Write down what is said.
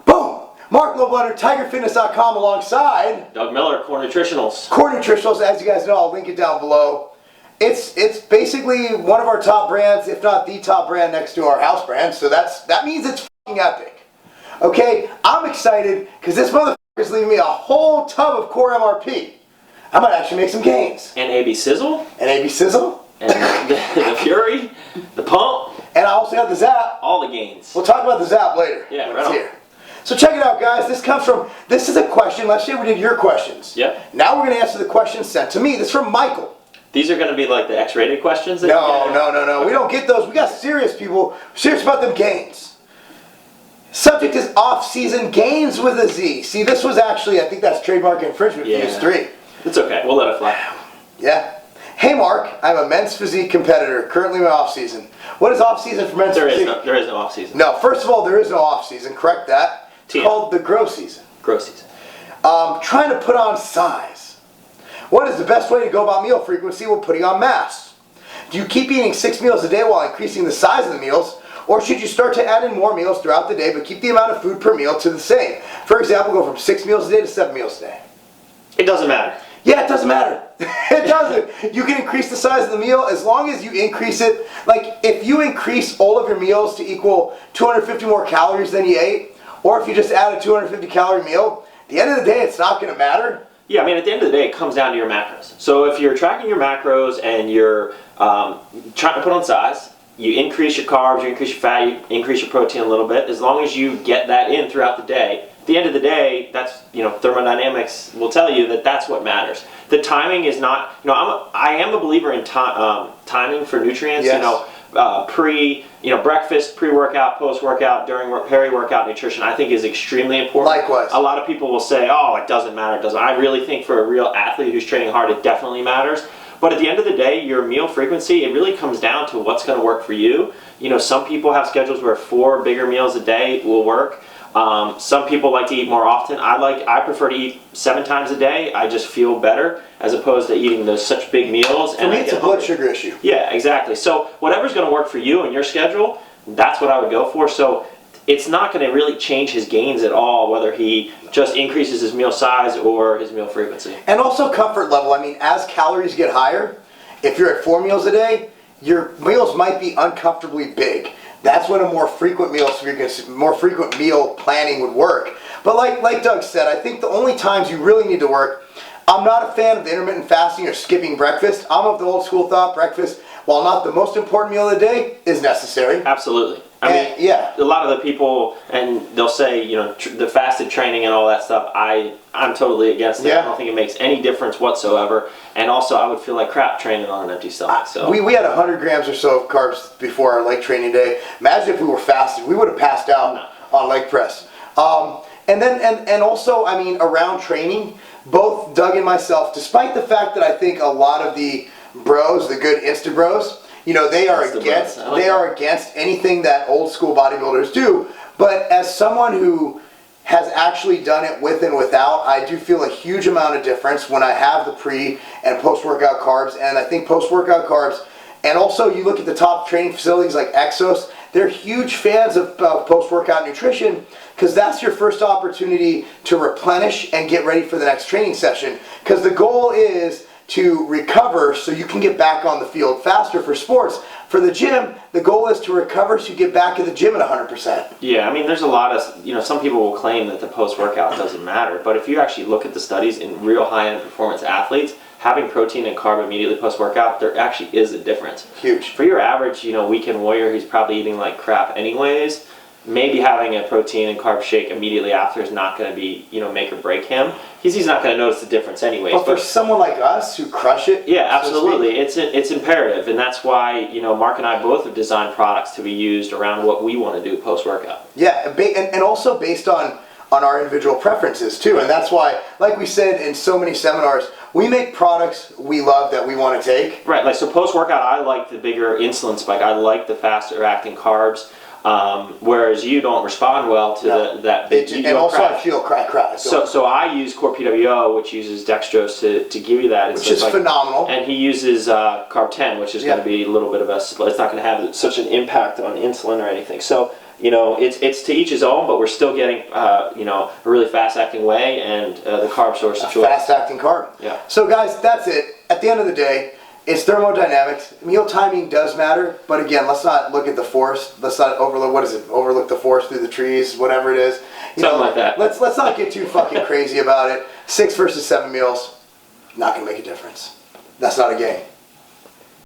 Boom! Marc, Lobliner, TigerFitness.com alongside Doug Miller, Core Nutritionals. Core Nutritionals. As you guys know, I'll link it down below. It's basically one of our top brands, if not the top brand next to our house brand. So that means it's fucking epic. Okay, I'm excited because this motherfucker is leaving me a whole tub of Core MRP. I might actually make some gains. And AB Sizzle. And AB Sizzle. And the Fury. The Pump. And I also got the Zap. All the gains. We'll talk about the Zap later. Yeah, when right it's on. here. So check it out, guys. This is a question. Last year we did your questions. Yep. Now we're going to answer the questions sent to me. This is from Michael. These are going to be like the X-rated questions? That No. We don't get those. We got serious people. Serious about them gains. Subject is off-season gains with a Z. See, this was actually, I think that's trademark infringement. Yeah. Use 3. It's okay. We'll let it fly. Yeah. Hey, Mark. I'm a men's physique competitor. Currently in my off-season. What is off-season for men's physique? There is no off-season. No. First of all, there is no off-season. Correct that. It's called the grow season. Grow season. Trying to put on size. What is the best way to go about meal frequency while putting on mass? Do you keep eating 6 meals a day while increasing the size of the meals? Or should you start to add in more meals throughout the day but keep the amount of food per meal to the same? For example, go from 6 meals a day to 7 meals a day. It doesn't matter. Yeah, it doesn't matter. It doesn't. You can increase the size of the meal as long as you increase it. Like, if you increase all of your meals to equal 250 more calories than you ate, or if you just add a 250 calorie meal, at the end of the day, it's not going to matter. Yeah, I mean, at the end of the day, it comes down to your macros. So if you're tracking your macros and you're trying to put on size, you increase your carbs, you increase your fat, you increase your protein a little bit. As long as you get that in throughout the day, at the end of the day, that's, thermodynamics will tell you that that's what matters. The timing is not, I am a believer in timing for nutrients. Yes. Breakfast, pre-workout, post-workout, during peri-workout nutrition, I think is extremely important. Likewise. A lot of people will say, oh, it doesn't matter, it doesn't. I really think for a real athlete who's training hard, it definitely matters. But at the end of the day, your meal frequency, it really comes down to what's going to work for you. Some people have schedules where 4 bigger meals a day will work. Some people like to eat more often. I prefer to eat 7 times a day. I just feel better as opposed to eating those such big meals. For me, it's a blood sugar issue. Yeah, exactly. So whatever's going to work for you and your schedule, that's what I would go for. So it's not going to really change his gains at all, whether he just increases his meal size or his meal frequency. And also comfort level. I mean, as calories get higher, if you're at 4 meals a day, your meals might be uncomfortably big. That's when a more frequent meal planning would work. But like Doug said, I think the only times you really need to work, I'm not a fan of the intermittent fasting or skipping breakfast. I'm of the old school thought breakfast, while not the most important meal of the day, is necessary. Absolutely. I mean, yeah. A lot of the people, and they'll say, the fasted training and all that stuff, I'm totally against it. Yeah. I don't think it makes any difference whatsoever. And also, I would feel like crap training on an empty stomach. So we had 100 grams or so of carbs before our leg training day. Imagine if we were fasted. We would have passed out on leg press. And also, I mean, around training, both Doug and myself, despite the fact that I think a lot of the bros, the good Insta bros, they are against anything that old school bodybuilders do. But as someone who has actually done it with and without, I do feel a huge amount of difference when I have the pre and post-workout carbs. And I think post-workout carbs, and also you look at the top training facilities like Exos, they're huge fans of post-workout nutrition because that's your first opportunity to replenish and get ready for the next training session. Because the goal is to recover so you can get back on the field faster for sports. For the gym, the goal is to recover so you get back in the gym at 100%. Yeah, I mean, there's a lot of, some people will claim that the post-workout doesn't matter, but if you actually look at the studies in real high-end performance athletes, having protein and carb immediately post-workout, there actually is a difference. Huge. For your average, weekend warrior who's probably eating like crap anyways, maybe having a protein and carb shake immediately after is not going to be, make or break him. He's not going to notice the difference anyways. But for someone like us who crush it, yeah, absolutely, it's imperative, and that's why Mark and I both have designed products to be used around what we want to do post-workout. Yeah, and also based on our individual preferences too, and that's why, like we said in so many seminars, we make products we love that we want to take. Right, like so post-workout, I like the bigger insulin spike. I like the faster acting carbs. Whereas you don't respond well to that big. And also I feel crack. So I use Core PWO, which uses dextrose to give you that. Which is phenomenal. And he uses Carb 10, which is going to be a little bit of it's not going to have such an impact on insulin or anything. So, it's to each his own, but we're still getting, a really fast-acting whey and the carb source of choice. Fast-acting carb. Yeah. So guys, that's it. At the end of the day, it's thermodynamics. Meal timing does matter, but again, let's not look at the forest. Let's not overlook the forest through the trees, whatever it is. Something like that. Let's not get too fucking crazy about it. 6 versus 7 meals, not gonna make a difference. That's not a game.